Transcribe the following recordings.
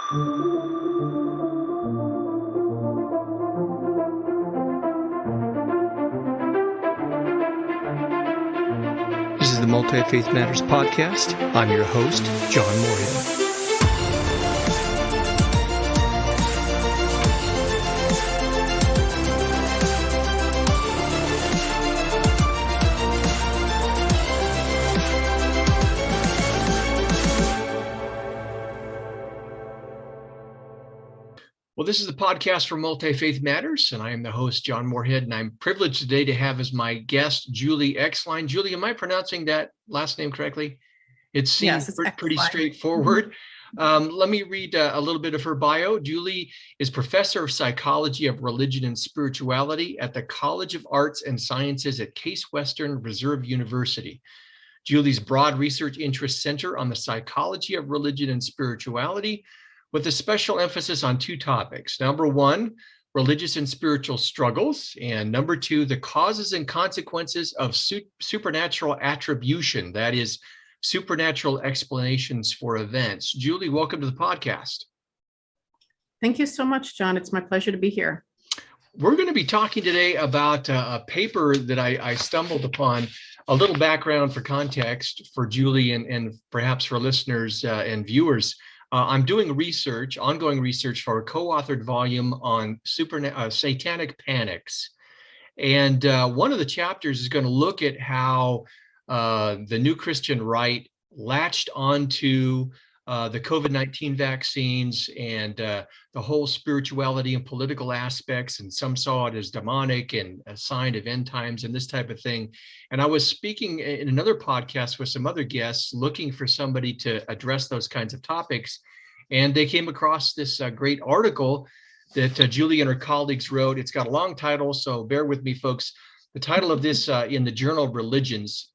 This is the Multi-Faith Matters podcast. I'm your host, John Moorhead. Well, this is the podcast for Multi-Faith Matters, and I am the host, John Moorhead, and I'm privileged today to have as my guest, Julie Exline. Julie, am I pronouncing that last name correctly? It seems pretty straightforward. Let me read a little bit of her bio. Julie is professor of psychology of religion and spirituality at the College of Arts and Sciences at Case Western Reserve University. Julie's broad research interests center on the psychology of religion and spirituality, with a special emphasis on two topics. Number one, religious and spiritual struggles, and number two, the causes and consequences of supernatural attribution, that is, supernatural explanations for events. Julie, welcome to the podcast. Thank you so much, John. It's my pleasure to be here. We're going to be talking today about a paper that I stumbled upon. A little background for context for Julie and perhaps for listeners and viewers. I'm doing ongoing research for a co-authored volume on satanic panics. And one of the chapters is going to look at how the New Christian Right latched onto the COVID-19 vaccines and the whole spirituality and political aspects, and some saw it as demonic and a sign of end times and this type of thing. And I was speaking in another podcast with some other guests looking for somebody to address those kinds of topics. And they came across this great article that Julie and her colleagues wrote. It's got a long title, so bear with me, folks. The title of this in the Journal of Religions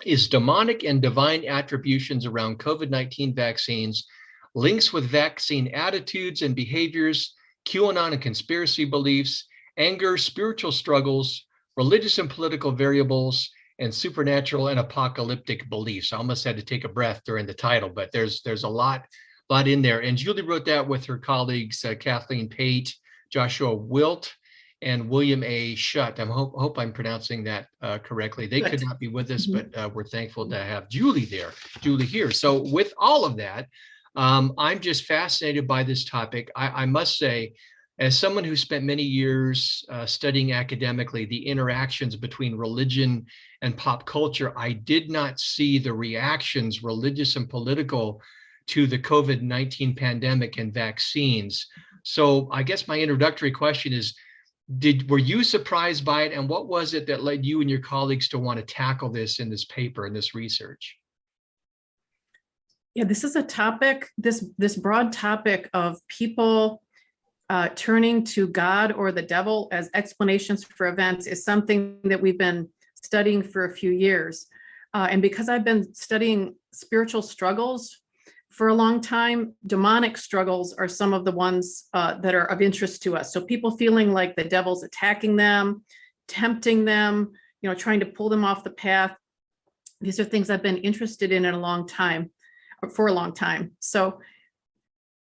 is Demonic and Divine Attributions Around COVID-19 Vaccines, Links with Vaccine Attitudes and Behaviors, QAnon and Conspiracy Beliefs, Anger, Spiritual Struggles, Religious and Political Variables, and Supernatural and Apocalyptic Beliefs. I almost had to take a breath during the title, but there's a lot in there. And Julie wrote that with her colleagues, Kathleen Pate, Joshua Wilt, and William A. Schutt. I hope I'm pronouncing that correctly. They could not be with us, but we're thankful to have Julie here. So with all of that, I'm just fascinated by this topic. I must say, as someone who spent many years studying academically the interactions between religion and pop culture, I did not see the reactions, religious and political, to the COVID-19 pandemic and vaccines. So I guess my introductory question is, were you surprised by it? And what was it that led you and your colleagues to want to tackle this in this paper and this research? Yeah, this is a topic, this broad topic of people turning to God or the devil as explanations for events is something that we've been studying for a few years. And because I've been studying spiritual struggles for a long time, demonic struggles are some of the ones that are of interest to us. So people feeling like the devil's attacking them, tempting them, trying to pull them off the path. These are things I've been interested in for a long time. So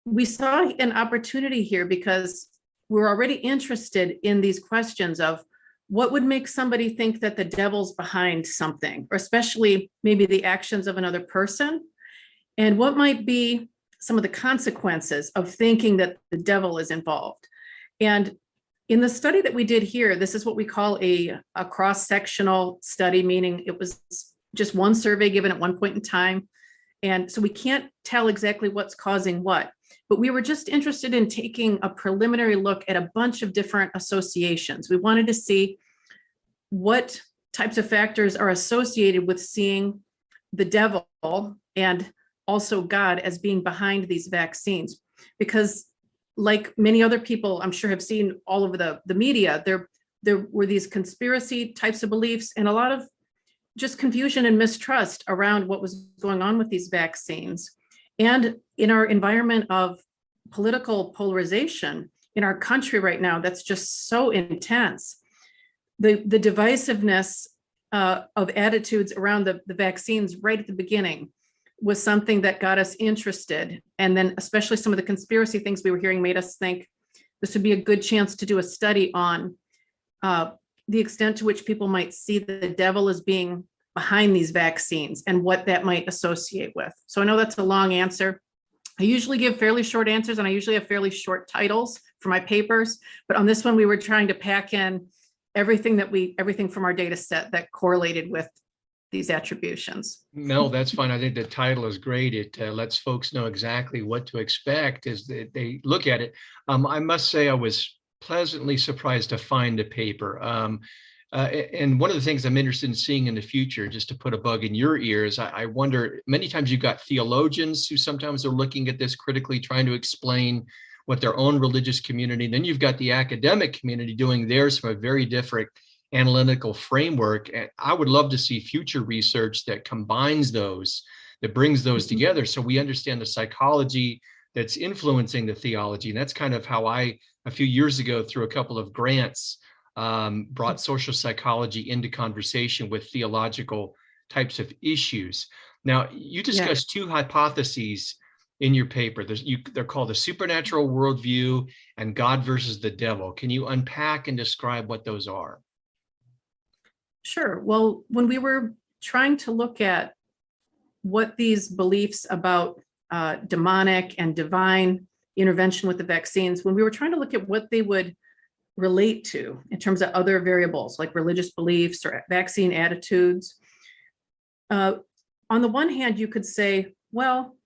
we saw an opportunity here because we're already interested in these questions of what would make somebody think that the devil's behind something, or especially maybe the actions of another person. And what might be some of the consequences of thinking that the devil is involved. And in the study that we did here, this is what we call a cross-sectional study, meaning it was just one survey given at one point in time. And so we can't tell exactly what's causing what, but we were just interested in taking a preliminary look at a bunch of different associations. We wanted to see what types of factors are associated with seeing the devil and also God as being behind these vaccines, because like many other people I'm sure have seen all over the media, there were these conspiracy types of beliefs and a lot of just confusion and mistrust around what was going on with these vaccines. And in our environment of political polarization in our country right now, that's just so intense. The divisiveness of attitudes around the vaccines right at the beginning was something that got us interested. And then especially some of the conspiracy things we were hearing made us think this would be a good chance to do a study on the extent to which people might see the devil as being behind these vaccines and what that might associate with. So I know that's a long answer. I usually give fairly short answers, and I usually have fairly short titles for my papers. But on this one, we were trying to pack in everything from our data set that correlated with these attributions. No, that's fine. I think the title is great. It lets folks know exactly what to expect as they look at it. I must say I was pleasantly surprised to find a paper. And one of the things I'm interested in seeing in the future, just to put a bug in your ears, I wonder, many times you've got theologians who sometimes are looking at this critically, trying to explain what their own religious community, then you've got the academic community doing theirs from a very different analytical framework. And I would love to see future research that combines those, that brings those together so we understand the psychology that's influencing the theology. And that's kind of how I, a few years ago, through a couple of grants, brought social psychology into conversation with theological types of issues. Now, you discussed two hypotheses in your paper. They're called the Supernatural Worldview and God versus the Devil. Can you unpack and describe what those are? Sure. Well, when we were trying to look at what these beliefs about demonic and divine intervention with the vaccines, when we were trying to look at what they would relate to in terms of other variables like religious beliefs or vaccine attitudes, on the one hand, you could say, well,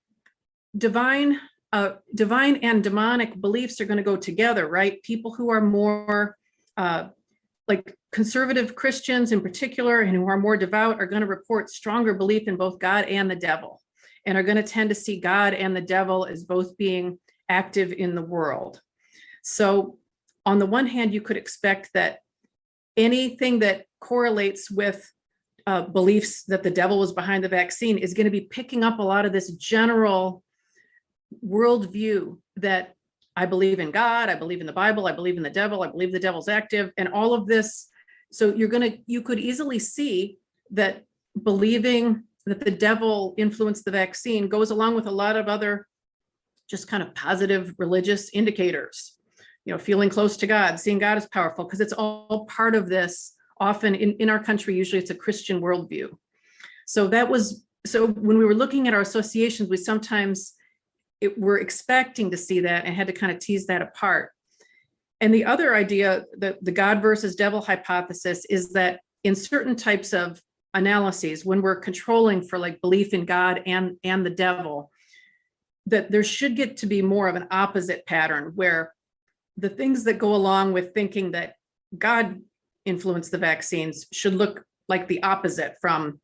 divine and demonic beliefs are going to go together, right? People who are more like conservative Christians in particular, and who are more devout, are going to report stronger belief in both God and the devil, and are going to tend to see God and the devil as both being active in the world. So on the one hand, you could expect that anything that correlates with beliefs that the devil was behind the vaccine is going to be picking up a lot of this general worldview that I believe in God, I believe in the Bible, I believe in the devil, I believe the devil's active, and all of this. So you could easily see that believing that the devil influenced the vaccine goes along with a lot of other just kind of positive religious indicators, feeling close to God, seeing God as powerful, because it's all part of this. Often in our country, usually it's a Christian worldview. So when we were looking at our associations, we sometimes we're expecting to see that and had to kind of tease that apart. And the other idea, the God versus devil hypothesis, is that in certain types of analyses, when we're controlling for like belief in God and the devil, that there should get to be more of an opposite pattern where the things that go along with thinking that God influenced the vaccines should look like the opposite from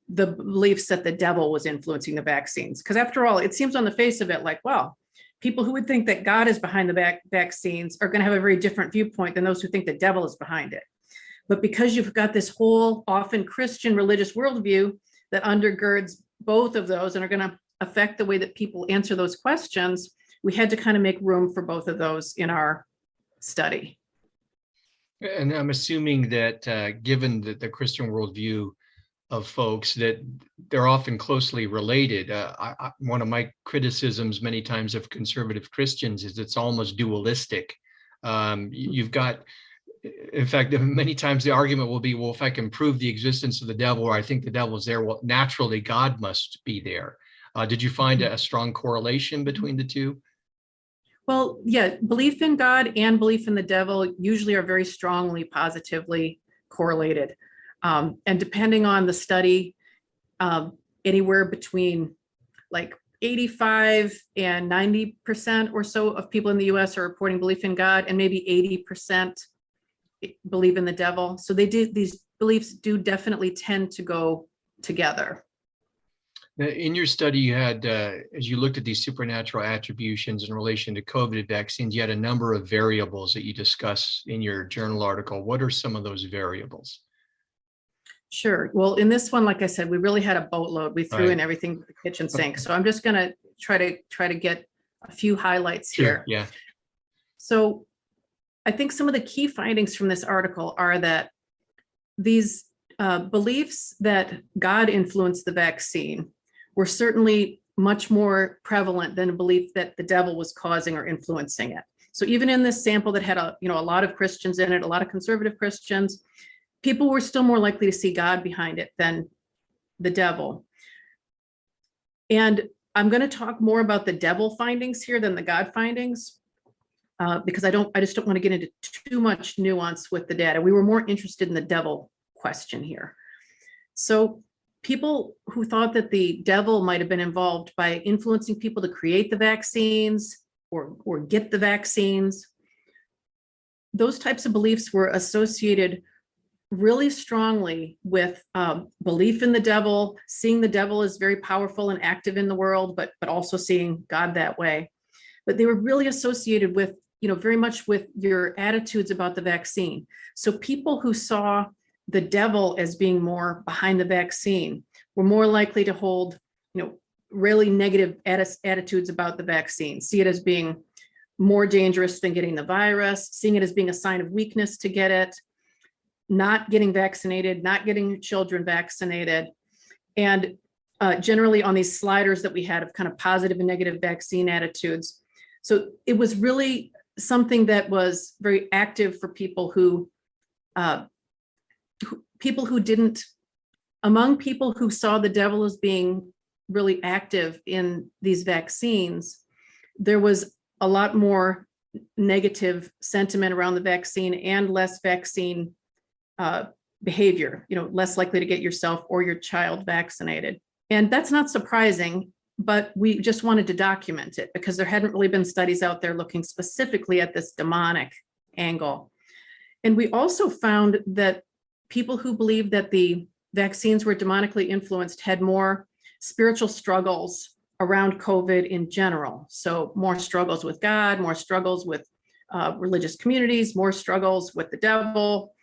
the beliefs that the devil was influencing the vaccines. Because after all, it seems on the face of it like, well, people who would think that God is behind the vaccines are going to have a very different viewpoint than those who think the devil is behind it. But because you've got this whole often Christian religious worldview that undergirds both of those and are going to affect the way that people answer those questions, we had to kind of make room for both of those in our study. And I'm assuming that given the Christian worldview of folks, that they're often closely related. One of my criticisms many times of conservative Christians is it's almost dualistic. You've got, in fact, many times the argument will be, well, if I can prove the existence of the devil, or I think the devil's there, well, naturally God must be there. Did you find a strong correlation between the two? Well, yeah, belief in God and belief in the devil usually are very strongly positively correlated. And depending on the study, anywhere between like 85 and 90% or so of people in the US are reporting belief in God, and maybe 80% believe in the devil. So these beliefs do definitely tend to go together. In your study, you had, as you looked at these supernatural attributions in relation to COVID vaccines, you had a number of variables that you discuss in your journal article. What are some of those variables? Sure. Well, in this one, like I said, we really had a boatload. We threw in everything to the kitchen sink. So I'm just going to try to get a few highlights here. Yeah. So I think some of the key findings from this article are that these beliefs that God influenced the vaccine were certainly much more prevalent than a belief that the devil was causing or influencing it. So even in this sample that had a lot of Christians in it, a lot of conservative Christians, people were still more likely to see God behind it than the devil. And I'm going to talk more about the devil findings here than the God findings, because I just don't want to get into too much nuance with the data. We were more interested in the devil question here. So people who thought that the devil might have been involved by influencing people to create the vaccines or get the vaccines, those types of beliefs were associated really strongly with belief in the devil, seeing the devil as very powerful and active in the world, but also seeing God that way. But they were really associated with, very much with your attitudes about the vaccine. So people who saw the devil as being more behind the vaccine were more likely to hold, really negative attitudes about the vaccine, see it as being more dangerous than getting the virus, seeing it as being a sign of weakness to get it, not getting vaccinated, not getting children vaccinated. And generally on these sliders that we had of kind of positive and negative vaccine attitudes. So it was really something that was very active for people who didn't, among people who saw the devil as being really active in these vaccines, there was a lot more negative sentiment around the vaccine and less vaccine behavior, less likely to get yourself or your child vaccinated. And that's not surprising, but we just wanted to document it because there hadn't really been studies out there looking specifically at this demonic angle. And we also found that people who believed that the vaccines were demonically influenced had more spiritual struggles around COVID in general. So more struggles with God, more struggles with religious communities, more struggles with the devil.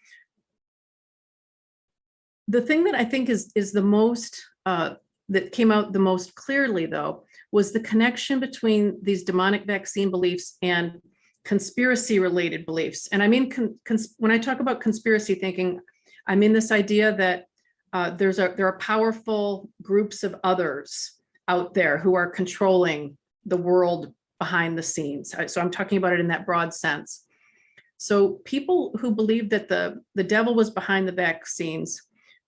The thing that I think is the most, that came out the most clearly though, was the connection between these demonic vaccine beliefs and conspiracy related beliefs. And I mean, when I talk about conspiracy thinking, I mean this idea that there are powerful groups of others out there who are controlling the world behind the scenes. So I'm talking about it in that broad sense. So people who believed that the devil was behind the vaccines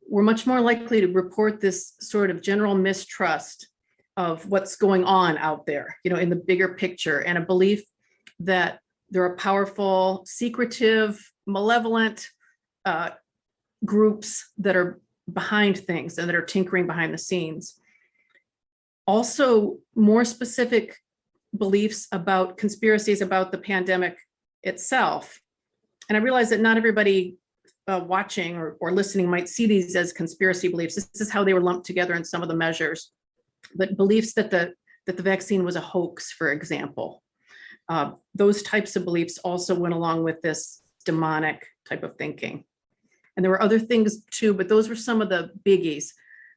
were much more likely to report this sort of general mistrust of what's going on out there, in the bigger picture, and a belief that there are powerful, secretive, malevolent groups that are behind things and that are tinkering behind the scenes. Also, more specific beliefs about conspiracies about the pandemic itself. And I realize that not everybody watching or listening might see these as conspiracy beliefs. This is how they were lumped together in some of the measures. But beliefs that the vaccine was a hoax, for example. Those types of beliefs also went along with this demonic type of thinking. And there were other things too, but those were some of the biggies.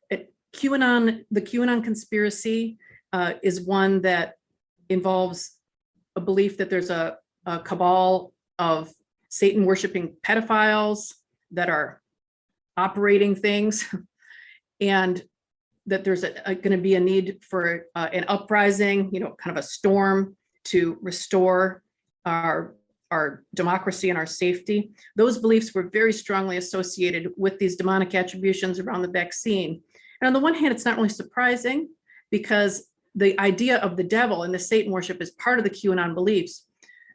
The QAnon conspiracy is one that involves a belief that there's a cabal of Satan worshiping pedophiles that are operating things, and that there's going to be a need for an uprising, kind of a storm to restore our democracy and our safety. Those beliefs were very strongly associated with these demonic attributions around the vaccine. And on the one hand, it's not really surprising because the idea of the devil and the Satan worship is part of the QAnon beliefs,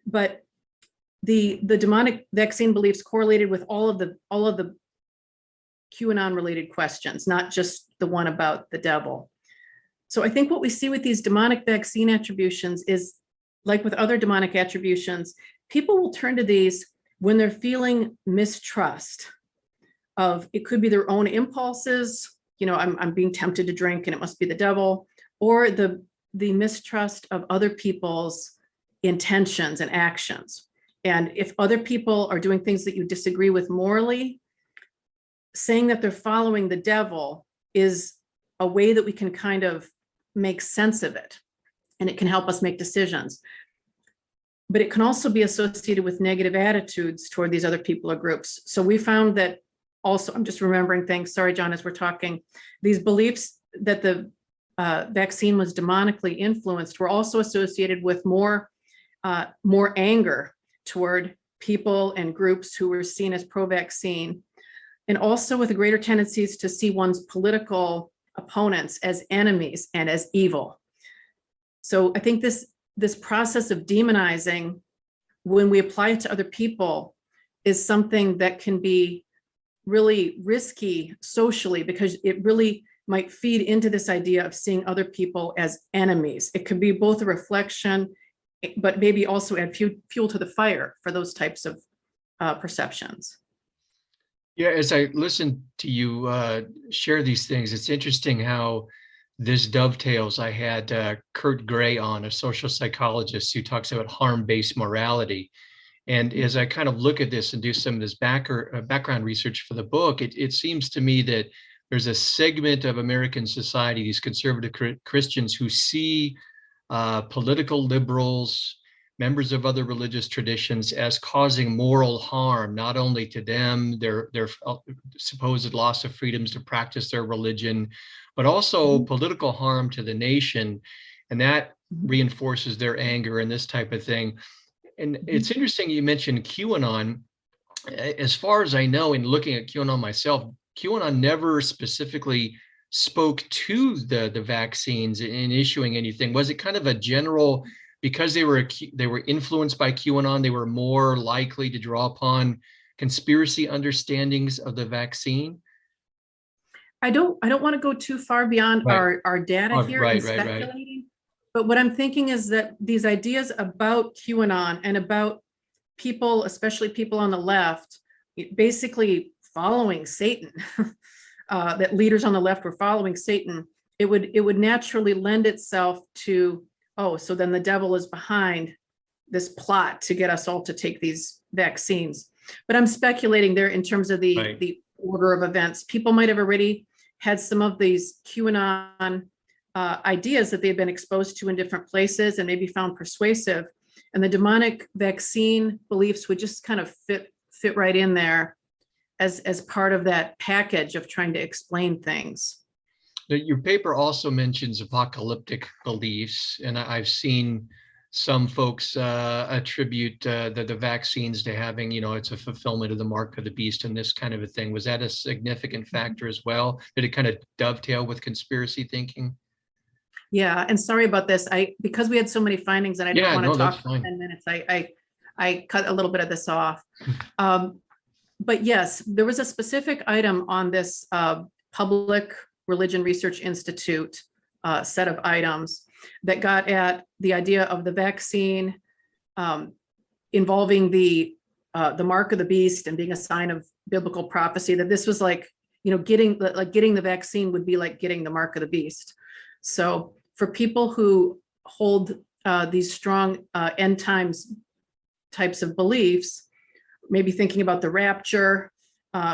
but the demonic vaccine beliefs correlated with all of the QAnon related questions, not just the one about the devil. So I think what we see with these demonic vaccine attributions is, like with other demonic attributions, people will turn to these when they're feeling mistrust of, it could be their own impulses, I'm being tempted to drink and it must be the devil, or the mistrust of other people's intentions and actions. And if other people are doing things that you disagree with morally, saying that they're following the devil is a way that we can kind of make sense of it, and it can help us make decisions. But it can also be associated with negative attitudes toward these other people or groups. So we found that also, I'm just remembering things, sorry, John, as we're talking, these beliefs that the vaccine was demonically influenced were also associated with more anger toward people and groups who were seen as pro-vaccine, and also with greater tendencies to see one's political opponents as enemies and as evil. So I think this process of demonizing, when we apply it to other people, is something that can be really risky socially, because it really might feed into this idea of seeing other people as enemies. It could be both a reflection, but maybe also add fuel to the fire for those types of perceptions. Yeah, as I listen to you share these things, it's interesting how this dovetails. I had Kurt Gray on, a social psychologist who talks about harm-based morality. And as I kind of look at this and do some of this background research for the book, it seems to me that there's a segment of American society, these conservative Christians, who see political liberals, members of other religious traditions, as causing moral harm, not only to them, their supposed loss of freedoms to practice their religion, but also political harm to the nation. And that reinforces their anger and this type of thing. And it's interesting you mentioned QAnon. As far as I know, in looking at QAnon myself, QAnon never specifically spoke to the vaccines in issuing anything. Was it kind of a general, because they were influenced by QAnon, they were more likely to draw upon conspiracy understandings of the vaccine? I don't want to go too far beyond our data here in speculating. But what I'm thinking is that these ideas about QAnon and about people, especially people on the left, basically following Satan, that leaders on the left were following Satan, it would naturally lend itself to, oh, so then the devil is behind this plot to get us all to take these vaccines. But I'm speculating there in terms of the order of events. People might have already had some of these QAnon ideas that they've been exposed to in different places and maybe found persuasive. And the demonic vaccine beliefs would just kind of fit right in there as part of that package of trying to explain things. Your paper also mentions apocalyptic beliefs, and I've seen some folks attribute the vaccines to having, it's a fulfillment of the mark of the beast and this kind of a thing. Was that a significant factor as well? Did it kind of dovetail with conspiracy thinking? Yeah, and sorry about this. Because we had so many findings and I didn't want to talk for 10 minutes, I cut a little bit of this off. But yes, there was a specific item on this Public Religion Research Institute set of items that got at the idea of the vaccine involving the mark of the beast and being a sign of biblical prophecy, that this was like, getting the vaccine would be like getting the mark of the beast. So for people who hold these strong end times types of beliefs, maybe thinking about the rapture,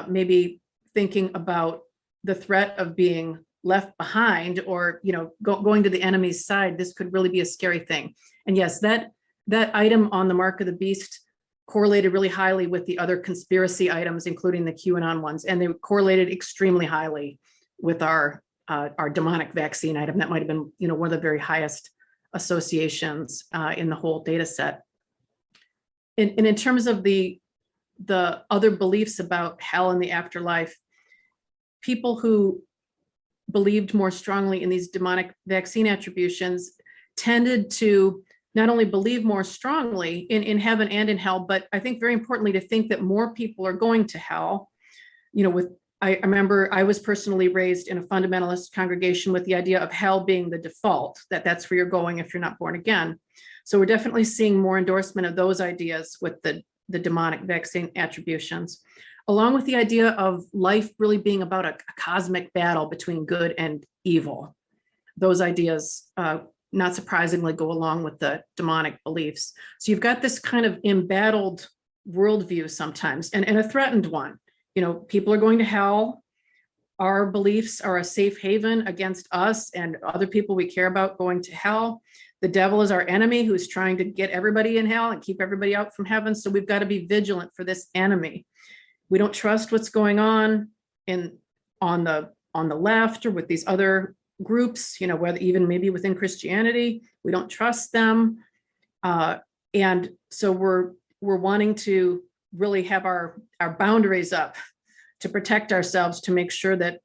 maybe thinking about the threat of being left behind or, going to the enemy's side, this could really be a scary thing. And yes, that item on the mark of the beast correlated really highly with the other conspiracy items, including the QAnon ones, and they correlated extremely highly with our demonic vaccine item. That might have been, one of the very highest associations in the whole data set. And in terms of the other beliefs about hell and the afterlife, people who believed more strongly in these demonic vaccine attributions tended to not only believe more strongly in heaven and in hell, but I think very importantly to think that more people are going to hell. I remember I was personally raised in a fundamentalist congregation with the idea of hell being the default, that's where you're going if you're not born again. So we're definitely seeing more endorsement of those ideas with the demonic vaccine attributions, along with the idea of life really being about a cosmic battle between good and evil. Those ideas, not surprisingly, go along with the demonic beliefs. So you've got this kind of embattled worldview sometimes, and a threatened one. People are going to hell. Our beliefs are a safe haven against us and other people we care about going to hell. The devil is our enemy who's trying to get everybody in hell and keep everybody out from heaven. So we've got to be vigilant for this enemy. We don't trust what's going on on the left or with these other groups, whether even maybe within Christianity, we don't trust them. And so we're wanting to really have our boundaries up to protect ourselves, to make sure that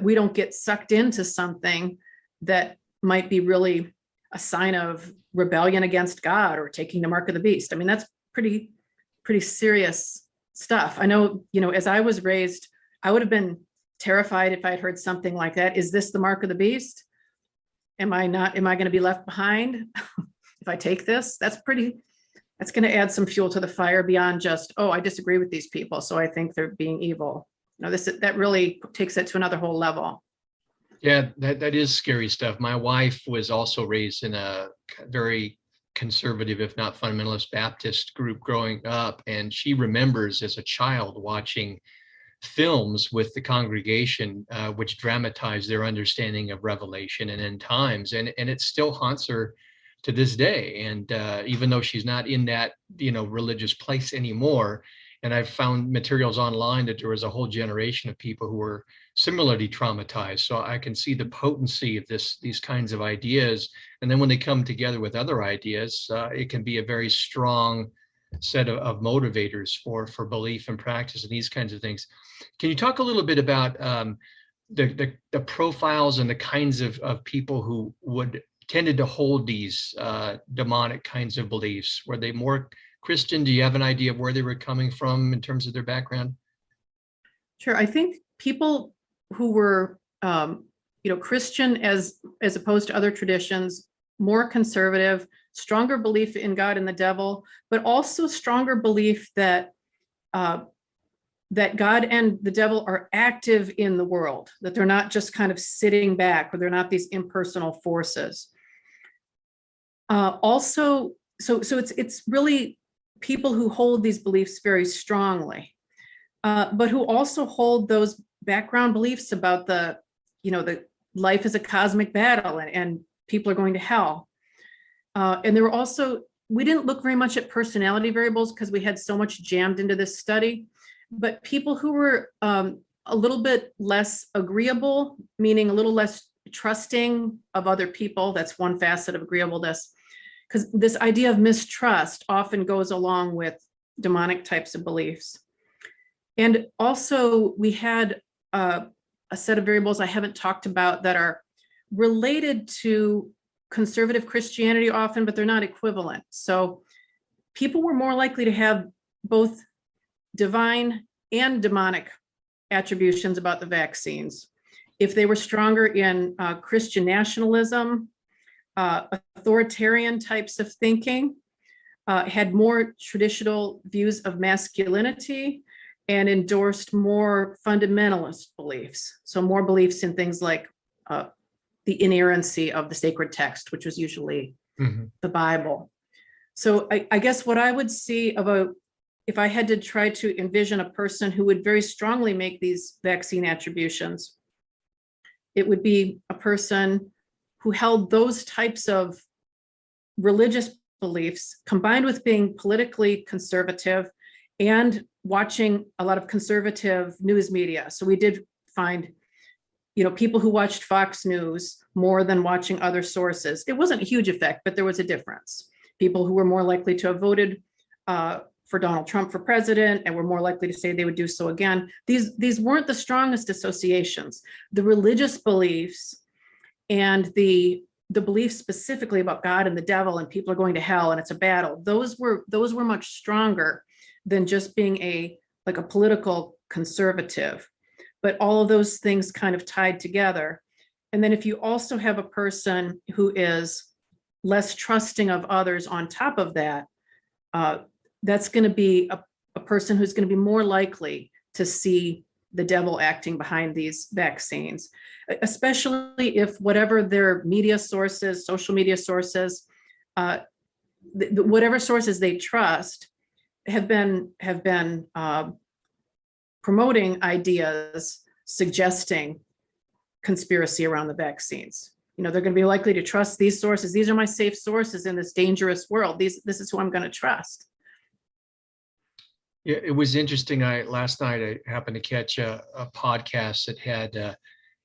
we don't get sucked into something that might be really a sign of rebellion against God or taking the mark of the beast. I mean, that's pretty serious stuff. I know, as I was raised, I would have been terrified if I had heard something like that. Is this the mark of the beast? Am I going to be left behind if I take this? That's going to add some fuel to the fire beyond just, oh, I disagree with these people, so I think they're being evil. That really takes it to another whole level. Yeah, that is scary stuff. My wife was also raised in a very conservative, if not fundamentalist Baptist group growing up. And she remembers as a child watching films with the congregation, which dramatized their understanding of Revelation and end times. And it still haunts her to this day. And even though she's not in that, religious place anymore, and I've found materials online that there was a whole generation of people who were similarly traumatized. So I can see the potency of these kinds of ideas. And then when they come together with other ideas, it can be a very strong set of motivators for belief and practice and these kinds of things. Can you talk a little bit about the profiles and the kinds of people who tended to hold these demonic kinds of beliefs? Were they more Christian? Do you have an idea of where they were coming from in terms of their background? Sure. I think people who were, Christian as opposed to other traditions, more conservative, stronger belief in God and the devil, but also stronger belief that that God and the devil are active in the world, that they're not just kind of sitting back, or they're not these impersonal forces. Also, so it's really people who hold these beliefs very strongly, but who also hold those background beliefs about the life is a cosmic battle and people are going to hell. And there were also, we didn't look very much at personality variables because we had so much jammed into this study, but people who were a little bit less agreeable, meaning a little less trusting of other people. That's one facet of agreeableness, because this idea of mistrust often goes along with demonic types of beliefs. And also we had a set of variables I haven't talked about that are related to conservative Christianity often, but they're not equivalent. So people were more likely to have both divine and demonic attributions about the vaccines. If they were stronger in Christian nationalism, authoritarian types of thinking, had more traditional views of masculinity, and endorsed more fundamentalist beliefs. So more beliefs in things like the inerrancy of the sacred text, which was usually the Bible. So I guess what I would see if I had to try to envision a person who would very strongly make these vaccine attributions, it would be a person who held those types of religious beliefs combined with being politically conservative and watching a lot of conservative news media. So we did find, people who watched Fox News more than watching other sources. It wasn't a huge effect, but there was a difference. People who were more likely to have voted for Donald Trump for president and were more likely to say they would do so again. These weren't the strongest associations. The religious beliefs and the beliefs specifically about God and the devil and people are going to hell and it's a battle, those were much stronger than just being a political conservative. But all of those things kind of tied together. And then if you also have a person who is less trusting of others on top of that, that's going to be a person who's going to be more likely to see the devil acting behind these vaccines, especially if whatever their media sources, social media sources, whatever sources they trust have been promoting ideas suggesting conspiracy around the vaccines. They're going to be likely to trust these sources. These are my safe sources in this dangerous world. This is who I'm going to trust. Yeah, it was interesting. Last night I happened to catch a podcast that had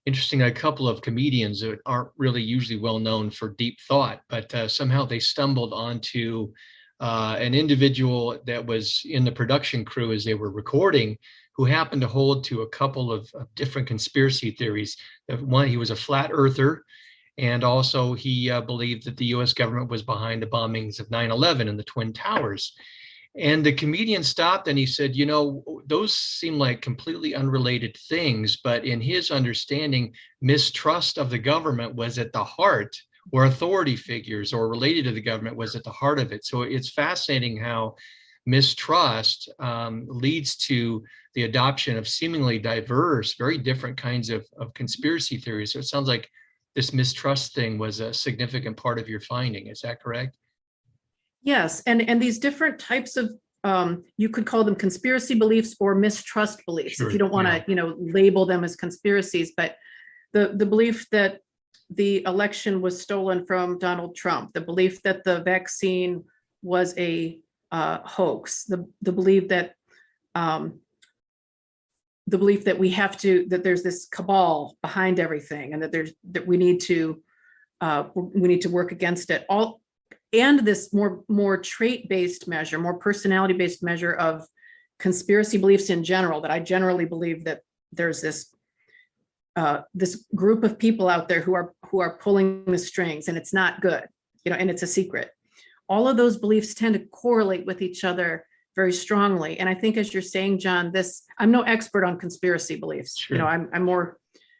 Interesting. A couple of comedians that aren't really usually well known for deep thought, but somehow they stumbled onto an individual that was in the production crew as they were recording, who happened to hold to a couple of different conspiracy theories. One, he was a flat earther, and also he believed that the US government was behind the bombings of 9/11 and the Twin Towers. And the comedian stopped and he said, you know, those seem like completely unrelated things, but in his understanding, mistrust of the government was at the heart, or authority figures or related to the government was at the heart of it. So it's fascinating how mistrust leads to the adoption of seemingly diverse, very different kinds of conspiracy theories. So it sounds like this mistrust thing was a significant part of your finding. Is that correct? Yes, and these different types of, you could call them conspiracy beliefs or mistrust beliefs, Sure, if you don't want to, yeah. label them as conspiracies, but the belief that the election was stolen from Donald Trump, the belief that the vaccine was a hoax, the belief that that there's this cabal behind everything, and that we need to work against it all. And this more trait-based measure, more personality-based measure of conspiracy beliefs in general, that I generally believe that there's this group of people out there who are pulling the strings, and it's not good, and it's a secret. All of those beliefs tend to correlate with each other very strongly. And I think, as you're saying, John, I'm no expert on conspiracy beliefs. Sure. I'm more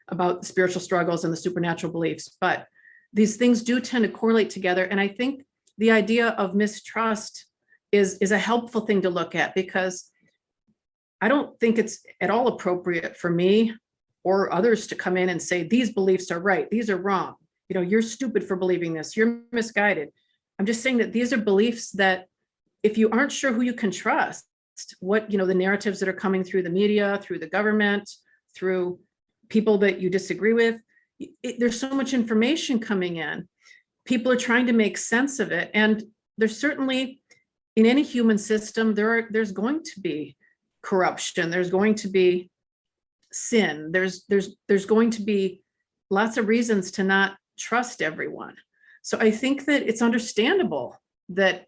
about spiritual struggles and the supernatural beliefs, but these things do tend to correlate together. And I think the idea of mistrust is a helpful thing to look at, because I don't think it's at all appropriate for me or others to come in and say, these beliefs are right, these are wrong. You're stupid for believing this, you're misguided. I'm just saying that these are beliefs that, if you aren't sure who you can trust, what, the narratives that are coming through the media, through the government, through people that you disagree with, there's so much information coming in. People are trying to make sense of it. And there's certainly, in any human system, there's going to be corruption. There's going to be sin. There's going to be lots of reasons to not trust everyone. So I think that it's understandable that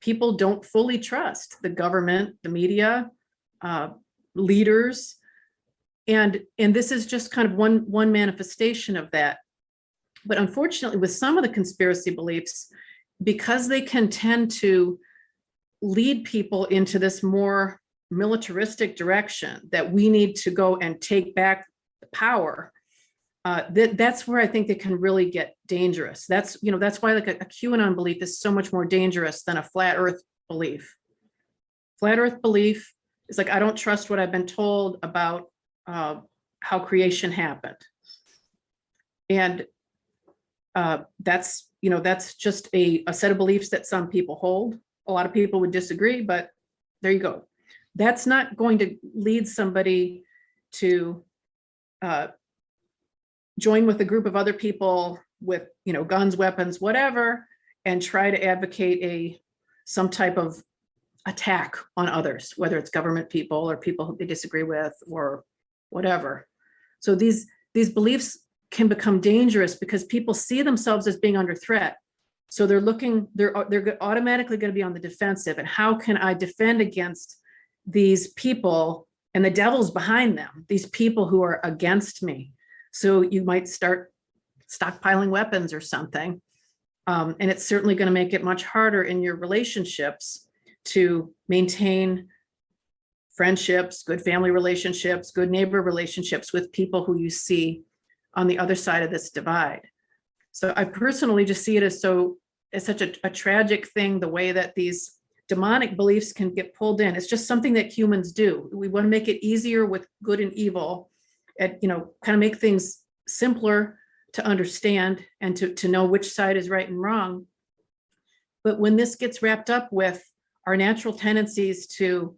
people don't fully trust the government, the media, leaders. And this is just kind of one manifestation of that. But unfortunately, with some of the conspiracy beliefs, because they can tend to lead people into this more militaristic direction, that we need to go and take back the power, that's where I think they can really get dangerous. That's why like a QAnon belief is so much more dangerous than a flat earth belief. Flat earth belief is like, I don't trust what I've been told about how creation happened. And that's just a set of beliefs that some people hold. A lot of people would disagree, but there you go. That's not going to lead somebody to join with a group of other people with, guns, weapons, whatever, and try to advocate some type of attack on others, whether it's government people or people who they disagree with or whatever. So these beliefs can become dangerous because people see themselves as being under threat. So they're automatically going to be on the defensive. And how can I defend against these people and the devil's behind them, these people who are against me? So you might start stockpiling weapons or something. And it's certainly going to make it much harder in your relationships to maintain friendships, good family relationships, good neighbor relationships with people who you see on the other side of this divide. So I personally just see it as such a tragic thing, the way that these demonic beliefs can get pulled in. It's just something that humans do. We want to make it easier with good and evil, and kind of make things simpler to understand and to know which side is right and wrong. But when this gets wrapped up with our natural tendencies to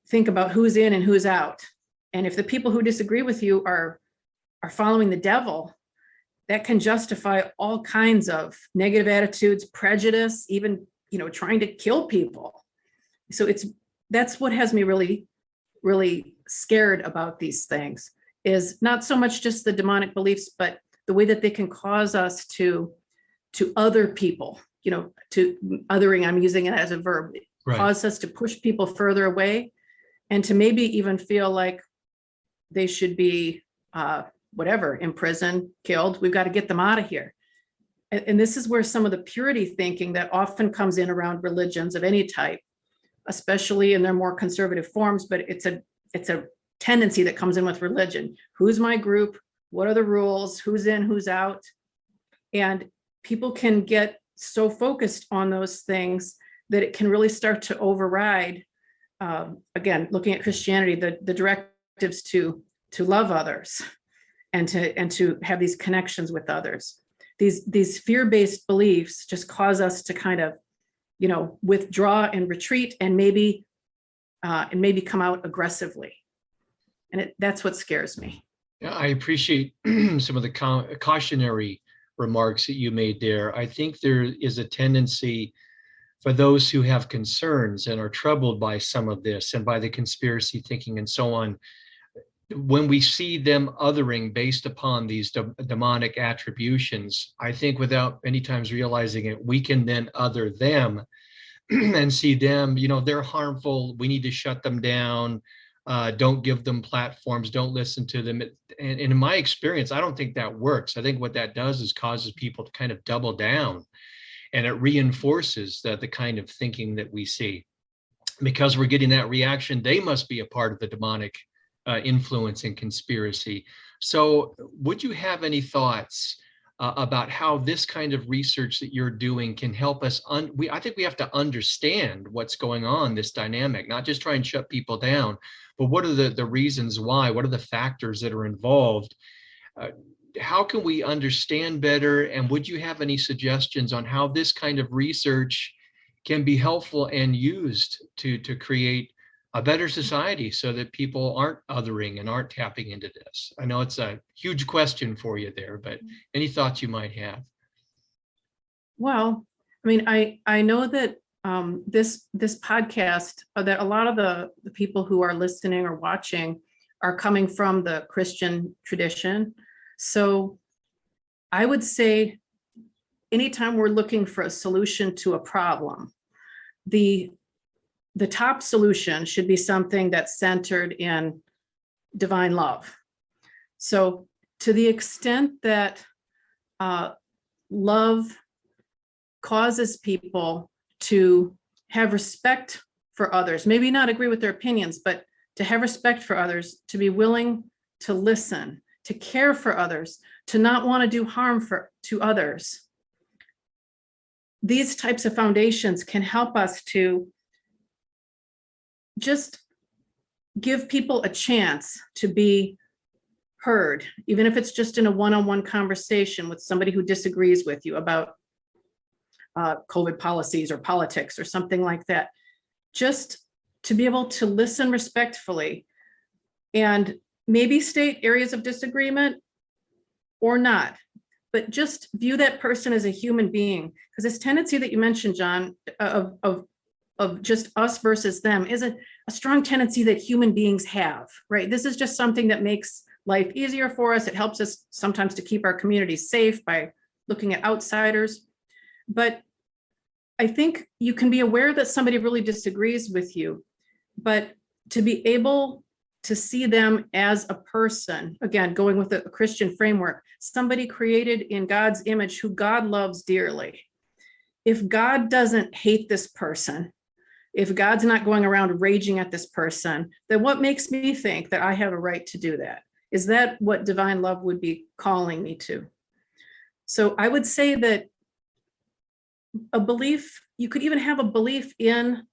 think about who's in and who's out, and if the people who disagree with you are following the devil, that can justify all kinds of negative attitudes, prejudice, even trying to kill people. So that's what has me really, really scared about these things. is not so much just the demonic beliefs, but the way that they can cause us to other people, to othering, I'm using it as a verb, Right. cause us to push people further away and to maybe even feel like they should be, whatever, in prison, killed. We've got to get them out of here. And this is where some of the purity thinking that often comes in around religions of any type, especially in their more conservative forms, but it's a tendency that comes in with religion. Who's my group? What are the rules? Who's in, who's out? And people can get so focused on those things that it can really start to override, again, looking at Christianity, the directives to love others and to have these connections with others. These fear-based beliefs just cause us to kind of, withdraw and retreat and maybe come out aggressively. And that's what scares me. Yeah, I appreciate some of the cautionary remarks that you made there. I think there is a tendency for those who have concerns and are troubled by some of this and by the conspiracy thinking and so on, when we see them othering based upon these demonic attributions, I think without many times realizing it, we can then other them and see them, they're harmful. We need to shut them down. Don't give them platforms. Don't listen to them. And in my experience, I don't think that works. I think what that does is causes people to kind of double down, and it reinforces the kind of thinking that we see. Because we're getting that reaction, they must be a part of the demonic influence and conspiracy. So would you have any thoughts about how this kind of research that you're doing can help us? I think we have to understand what's going on, this dynamic, not just try and shut people down, but what are the reasons why? What are the factors that are involved? How can we understand better? And would you have any suggestions on how this kind of research can be helpful and used to create a better society so that people aren't othering and aren't tapping into this? I know it's a huge question for you there, but any thoughts you might have? Well, I mean, I know that this podcast, that a lot of the people who are listening or watching are coming from the Christian tradition. So I would say anytime we're looking for a solution to a problem, the top solution should be something that's centered in divine love. So to the extent that love causes people to have respect for others, maybe not agree with their opinions, but to have respect for others, to be willing to listen, to care for others, to not want to do harm to others. These types of foundations can help us to just give people a chance to be heard, even if it's just in a one-on-one conversation with somebody who disagrees with you about COVID policies or politics or something like that. Just to be able to listen respectfully and maybe state areas of disagreement or not, but just view that person as a human being. Because this tendency that you mentioned, John, of just us versus them is a strong tendency that human beings have, right? This is just something that makes life easier for us. It helps us sometimes to keep our communities safe by looking at outsiders. But I think you can be aware that somebody really disagrees with you, but to be able to see them as a person, again, going with a Christian framework, somebody created in God's image who God loves dearly. If God doesn't hate this person, if God's not going around raging at this person, then what makes me think that I have a right to do that? Is that what divine love would be calling me to? So I would say that a belief, you could even have a belief in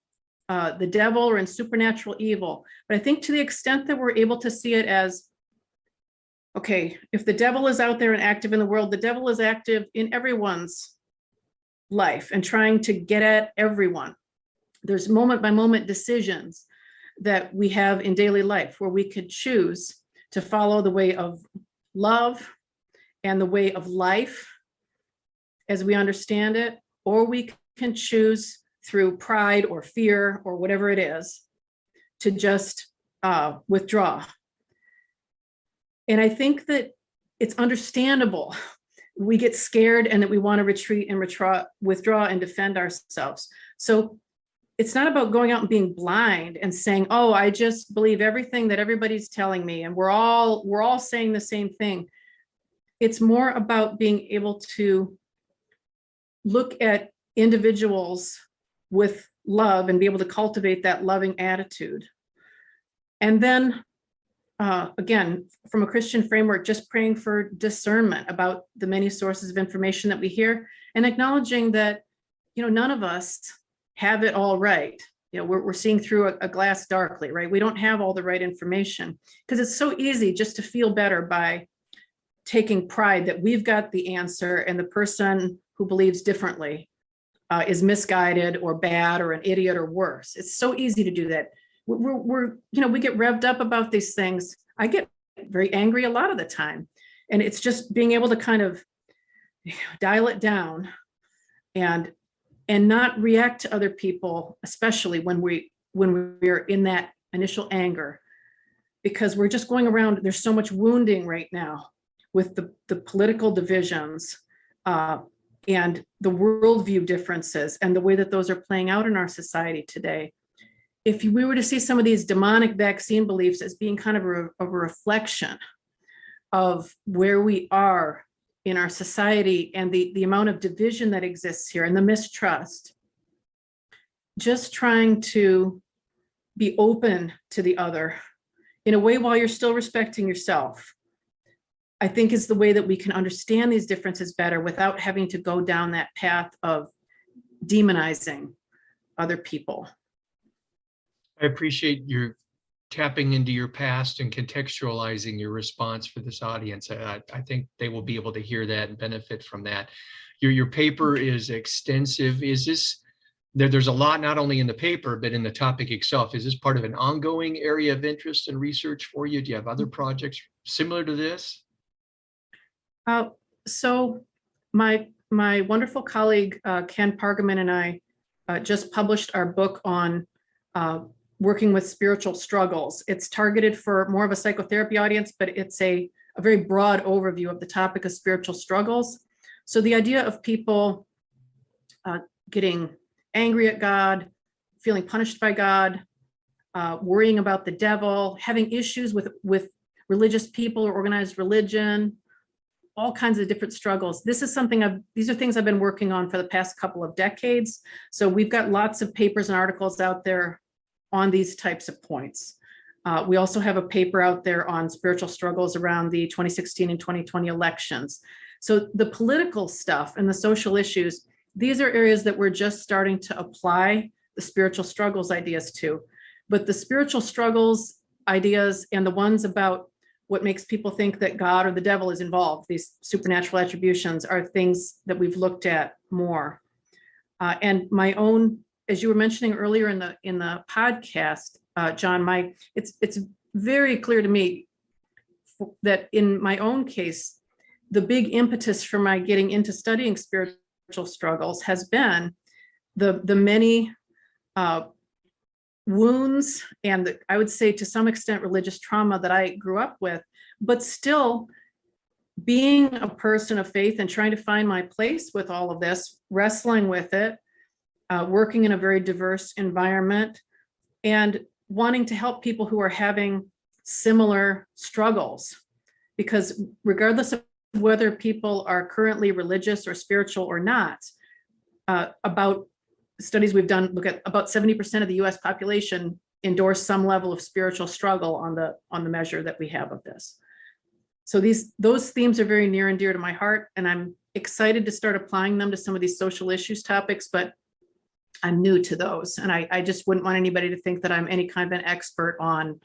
the devil or in supernatural evil. But I think to the extent that we're able to see it as, okay, if the devil is out there and active in the world, the devil is active in everyone's life and trying to get at everyone. There's moment by moment decisions that we have in daily life where we could choose to follow the way of love and the way of life as we understand it, or we can choose through pride or fear or whatever it is to just withdraw. And I think that it's understandable. We get scared and that we want to retreat and withdraw and defend ourselves. So it's not about going out and being blind and saying, oh, I just believe everything that everybody's telling me, and we're all saying the same thing. It's more about being able to look at individuals with love and be able to cultivate that loving attitude. And then again, from a Christian framework, just praying for discernment about the many sources of information that we hear, and acknowledging that, none of us have it all right. We're seeing through a glass darkly, right? We don't have all the right information, because it's so easy just to feel better by taking pride that we've got the answer and the person who believes differently is misguided or bad or an idiot or worse. It's so easy to do that. We get revved up about these things. I get very angry a lot of the time. And it's just being able to kind of dial it down and not react to other people, especially when we're in that initial anger, because we're just going around. There's so much wounding right now with the political divisions and the worldview differences and the way that those are playing out in our society today. If we were to see some of these demonic vaccine beliefs as being kind of a reflection of where we are in our society and the amount of division that exists here and the mistrust, just trying to be open to the other in a way while you're still respecting yourself, I think is the way that we can understand these differences better without having to go down that path of demonizing other people. I appreciate your tapping into your past and contextualizing your response for this audience. I think they will be able to hear that and benefit from that. Your paper is extensive. Is this, there's a lot not only in the paper, but in the topic itself. Is this part of an ongoing area of interest and research for you? Do you have other projects similar to this? So my wonderful colleague, Ken Pargaman, and I just published our book on working with spiritual struggles. It's targeted for more of a psychotherapy audience, but it's a very broad overview of the topic of spiritual struggles. So the idea of people getting angry at God, feeling punished by God, worrying about the devil, having issues with religious people or organized religion, all kinds of different struggles. This is something these are things I've been working on for the past couple of decades. So we've got lots of papers and articles out there on these types of points. We also have a paper out there on spiritual struggles around the 2016 and 2020 elections. So the political stuff and the social issues, these are areas that we're just starting to apply the spiritual struggles ideas to. But the spiritual struggles ideas and the ones about what makes people think that God or the devil is involved, these supernatural attributions, are things that we've looked at more. And my own, as you were mentioning earlier in the podcast, John, it's very clear to me that in my own case, the big impetus for my getting into studying spiritual struggles has been the many wounds and I would say to some extent religious trauma that I grew up with, but still being a person of faith and trying to find my place with all of this, wrestling with it, working in a very diverse environment, and wanting to help people who are having similar struggles. Because regardless of whether people are currently religious or spiritual or not, about studies we've done look at about 70% of the US population endorse some level of spiritual struggle on the measure that we have of this. So those themes are very near and dear to my heart, and I'm excited to start applying them to some of these social issues topics, but I'm new to those. And I just wouldn't want anybody to think that I'm any kind of an expert on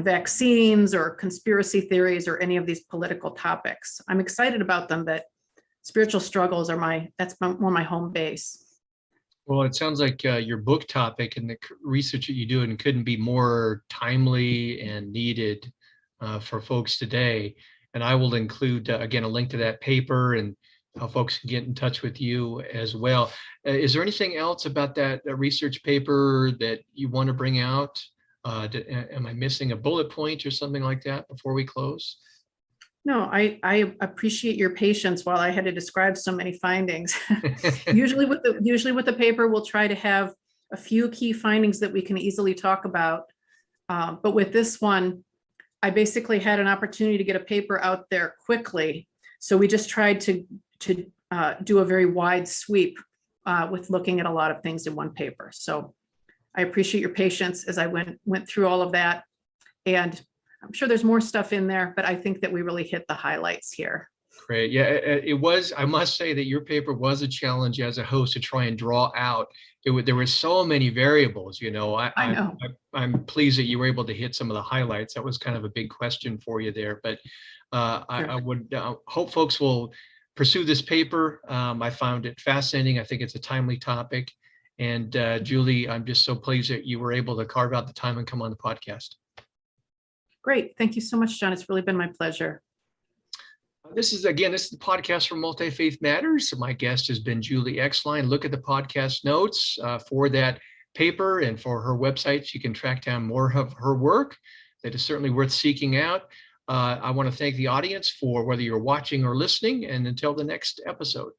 vaccines or conspiracy theories or any of these political topics. I'm excited about them, but spiritual struggles are that's more my home base. Well, it sounds like your book topic and the research that you do and couldn't be more timely and needed for folks today. And I will include, again, a link to that paper and how folks can get in touch with you as well. Is there anything else about that research paper that you want to bring out Am I missing a bullet point or something like that before we close? No, I appreciate your patience while I had to describe so many findings. Usually with the paper, we'll try to have a few key findings that we can easily talk about. But with this one, I basically had an opportunity to get a paper out there quickly. So we just tried to do a very wide sweep with looking at a lot of things in one paper. So I appreciate your patience as I went through all of that. And I'm sure there's more stuff in there, but I think that we really hit the highlights here. Great. Yeah, it was. I must say that your paper was a challenge as a host to try and draw out. There were so many variables. You know, I know. I'm pleased that you were able to hit some of the highlights. That was kind of a big question for you there. But I would hope folks will pursue this paper. I found it fascinating. I think it's a timely topic. And Julie, I'm just so pleased that you were able to carve out the time and come on the podcast. Great. Thank you so much, John. It's really been my pleasure. This is the podcast from Multi-Faith Matters. My guest has been Julie Exline. Look at the podcast notes for that paper and for her website. You can track down more of her work. That is certainly worth seeking out. I want to thank the audience for whether you're watching or listening. And until the next episode.